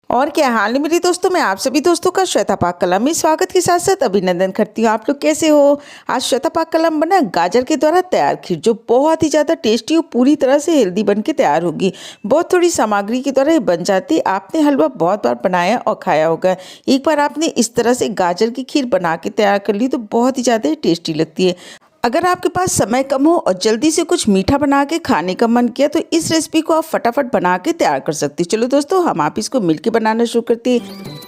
और क्या हाल है मेरे दोस्तों। मैं आप सभी दोस्तों का श्वेता पाक कलम में स्वागत के साथ साथ अभिनंदन करती हूँ। आप लोग कैसे हो। आज श्वेता पाक कलम बना गाजर के द्वारा तैयार खीर, जो बहुत ही ज़्यादा टेस्टी और पूरी तरह से हेल्दी बन के तैयार होगी। बहुत थोड़ी सामग्री की द्वारा ये बन जाती। आपने हलवा बहुत बार बनाया और खाया होगा। एक बार आपने इस तरह से गाजर की खीर बना के तैयार कर ली तो बहुत ही ज़्यादा टेस्टी लगती है। अगर आपके पास समय कम हो और जल्दी से कुछ मीठा बना के खाने का मन किया तो इस रेसिपी को आप फटाफट बना के तैयार कर सकती हैं। चलो दोस्तों, हम आप इसको मिलके बनाना शुरू करते हैं।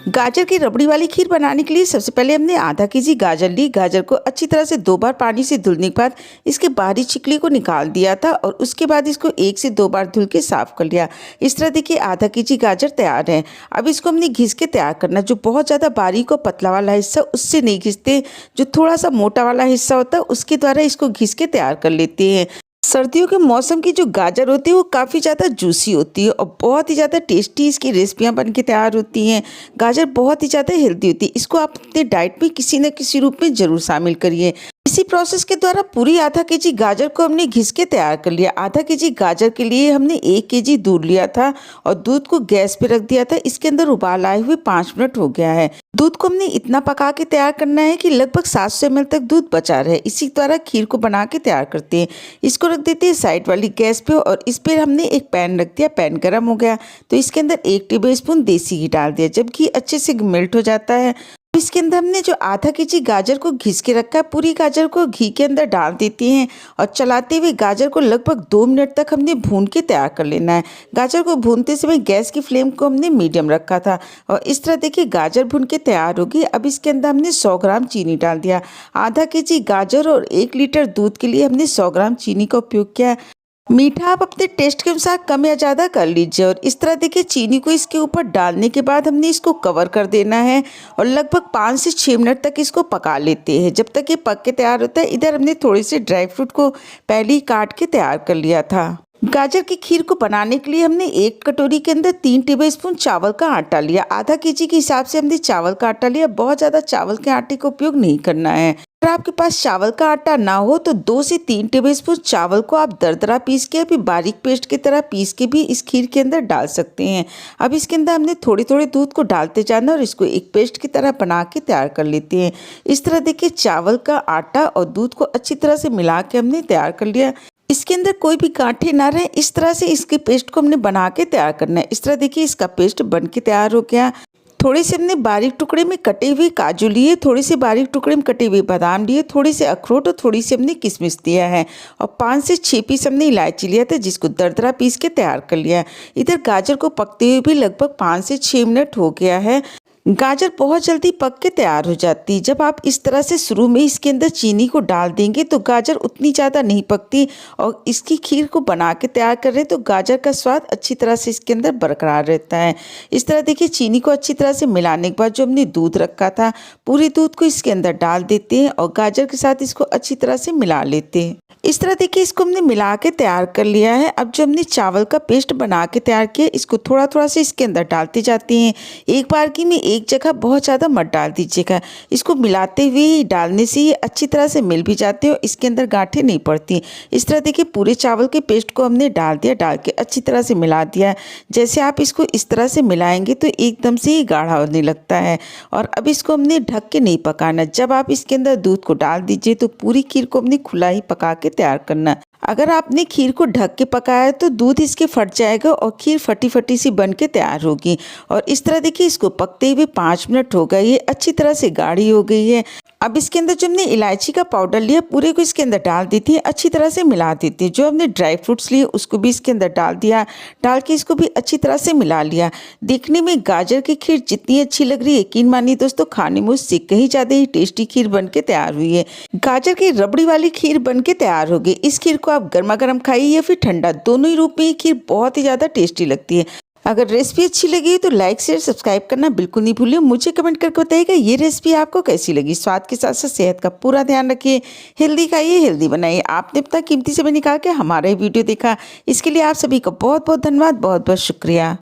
गाजर की रबड़ी वाली खीर बनाने के लिए सबसे पहले हमने आधा केजी गाजर ली। गाजर को अच्छी तरह से 2 बार पानी से धुलने के बाद इसके बाहरी छिकली को निकाल दिया था और उसके बाद इसको 1 से 2 बार धुल के साफ कर लिया। इस तरह देखिए आधा केजी गाजर तैयार है। अब इसको हमने घिस के तैयार करना। जो बहुत ज़्यादा बारीक और पतला वाला हिस्सा उससे नहीं घिसते, जो थोड़ा सा मोटा वाला हिस्सा होता है उसके द्वारा इसको घिस के तैयार कर लेते हैं। सर्दियों के मौसम की जो गाजर होती है वो काफ़ी ज़्यादा जूसी होती है और बहुत ही ज़्यादा टेस्टी इसकी रेसिपियाँ बन के तैयार होती हैं। गाजर बहुत ही ज़्यादा हेल्दी होती है। इसको आप अपने डाइट में किसी न किसी रूप में ज़रूर शामिल करिए। इसी प्रोसेस के द्वारा पूरी आधा केजी गाजर को हमने घिस के तैयार कर लिया। आधा केजी गाजर के लिए हमने 1 केजी दूध लिया था और दूध को गैस पे रख दिया था। इसके अंदर उबाल आए हुए 5 मिनट हो गया है। दूध को हमने इतना पका के तैयार करना है कि लगभग 700 ml तक दूध बचा रहे। इसी द्वारा खीर को बना के तैयार करते हैं। इसको रख देते हैं साइड वाली गैस पे और इस पर हमने एक पैन रख दिया। पैन गर्म हो गया तो इसके अंदर 1 टेबलस्पून देसी घी डाल दिया। जब घी अच्छे से मेल्ट हो जाता है इसके अंदर हमने जो आधा केजी गाजर को घिस के रखा है पूरी गाजर को घी के अंदर डाल देते हैं और चलाते हुए गाजर को लगभग 2 मिनट तक हमने भून के तैयार कर लेना है। गाजर को भूनते समय गैस की फ्लेम को हमने मीडियम रखा था और इस तरह देखिए गाजर भून के तैयार होगी। अब इसके अंदर हमने 100 ग्राम चीनी डाल दिया। आधा केजी गाजर और 1 लीटर दूध के लिए हमने 100 ग्राम चीनी का उपयोग किया है। मीठा आप अपने टेस्ट के अनुसार कम या ज़्यादा कर लीजिए। और इस तरह देखिए चीनी को इसके ऊपर डालने के बाद हमने इसको कवर कर देना है और लगभग 5 से 6 मिनट तक इसको पका लेते हैं जब तक ये पक के तैयार होता है। इधर हमने थोड़े से ड्राई फ्रूट को पहले ही काट के तैयार कर लिया था। गाजर की खीर को बनाने के लिए हमने 1 कटोरी के अंदर 3 टेबलस्पून चावल का आटा लिया। आधा केजी के हिसाब से हमने चावल का आटा लिया। बहुत ज़्यादा चावल के आटे का उपयोग नहीं करना है। अगर आपके पास चावल का आटा ना हो तो 2 से 3 टेबलस्पून चावल को आप दरदरा पीस के अभी बारीक पेस्ट की तरह पीस के भी इस खीर के अंदर डाल सकते हैं। अब इसके अंदर हमने थोड़े थोड़े दूध को डालते जाना और इसको एक पेस्ट की तरह बना के तैयार कर लेते हैं। इस तरह देखिए चावल का आटा और दूध को अच्छी तरह से मिला के हमने तैयार कर लिया। इसके अंदर कोई भी गांठें ना रहे, इस तरह से इसके पेस्ट को हमने बना के तैयार करना है। इस तरह देखिए इसका पेस्ट बन के तैयार हो गया। थोड़े से हमने बारीक टुकड़े में कटे हुए काजू लिए, थोड़े से बारीक टुकड़े में कटे हुए बादाम लिए, थोड़े से अखरोट और थोड़ी सी हमने किशमिश दिया है और 5 से 6 पीस हमने इलायची लिया था जिसको दरदरा पीस के तैयार कर लिया है। इधर गाजर को पकते हुए भी लगभग 5 से 6 मिनट हो गया है। गाजर बहुत जल्दी पक के तैयार हो जाती है। जब आप इस तरह से शुरू में इसके अंदर चीनी को डाल देंगे तो गाजर उतनी ज़्यादा नहीं पकती और इसकी खीर को बना के तैयार कर रहे तो गाजर का स्वाद अच्छी तरह से इसके अंदर बरकरार रहता है। इस तरह देखिए चीनी को अच्छी तरह से मिलाने के बाद जो हमने दूध रखा था पूरे दूध को इसके अंदर डाल देते हैं और गाजर के साथ इसको अच्छी तरह से मिला लेते हैं। इस तरह देखिए इसको हमने मिला के तैयार कर लिया है। अब जो हमने चावल का पेस्ट बना के तैयार किया इसको थोड़ा थोड़ा से इसके अंदर डालते जाते हैं। एक बार की में एक जगह बहुत ज़्यादा मत डाल दीजिएगा। इसको मिलाते हुए ही डालने से ये अच्छी तरह से मिल भी जाते हैं और इसके अंदर गांठें नहीं पड़ती। इस तरह देखिए पूरे चावल के पेस्ट को हमने डाल दिया, डाल के अच्छी तरह से मिला दिया। जैसे आप इसको इस तरह से मिलाएंगे तो एकदम से ही गाढ़ा होने लगता है। और अब इसको हमने ढक के नहीं पकाना। जब आप इसके अंदर दूध को डाल दीजिए तो पूरी खीर को हमने खुला ही पका के तैयार करना। अगर आपने खीर को ढक के पकाया तो दूध इसके फट जाएगा और खीर फटी फटी सी बन के तैयार होगी। और इस तरह देखिए इसको पकते हुए 5 मिनट हो गए, ये अच्छी तरह से गाढ़ी हो गई है। अब इसके अंदर जो हमने इलायची का पाउडर लिया पूरे को इसके अंदर डाल देती है, अच्छी तरह से मिला देती है। जो हमने ड्राई फ्रूट्स लिए उसको भी इसके अंदर डाल दिया, डाल के इसको भी अच्छी तरह से मिला लिया। देखने में गाजर की खीर जितनी अच्छी लग रही है यकीन मानिए दोस्तों खाने में उससे कहीं ज़्यादा ही टेस्टी खीर बन के तैयार हुई है। गाजर की रबड़ी वाली खीर बन के तैयार हो गई। इस खीर को आप गर्मा गर्म खाइए या फिर ठंडा, दोनों ही रूप में ये खीर बहुत ही ज़्यादा टेस्टी लगती है। अगर रेसिपी अच्छी लगी तो लाइक शेयर सब्सक्राइब करना बिल्कुल नहीं भूलिए। मुझे कमेंट करके बताइएगा ये रेसिपी आपको कैसी लगी। स्वाद के साथ साथ सेहत का पूरा ध्यान रखिए। हेल्दी खाइए, हेल्दी बनाइए। आपने अपना कीमती समय निकाल के हमारा वीडियो देखा, इसके लिए आप सभी का बहुत बहुत धन्यवाद, बहुत बहुत शुक्रिया।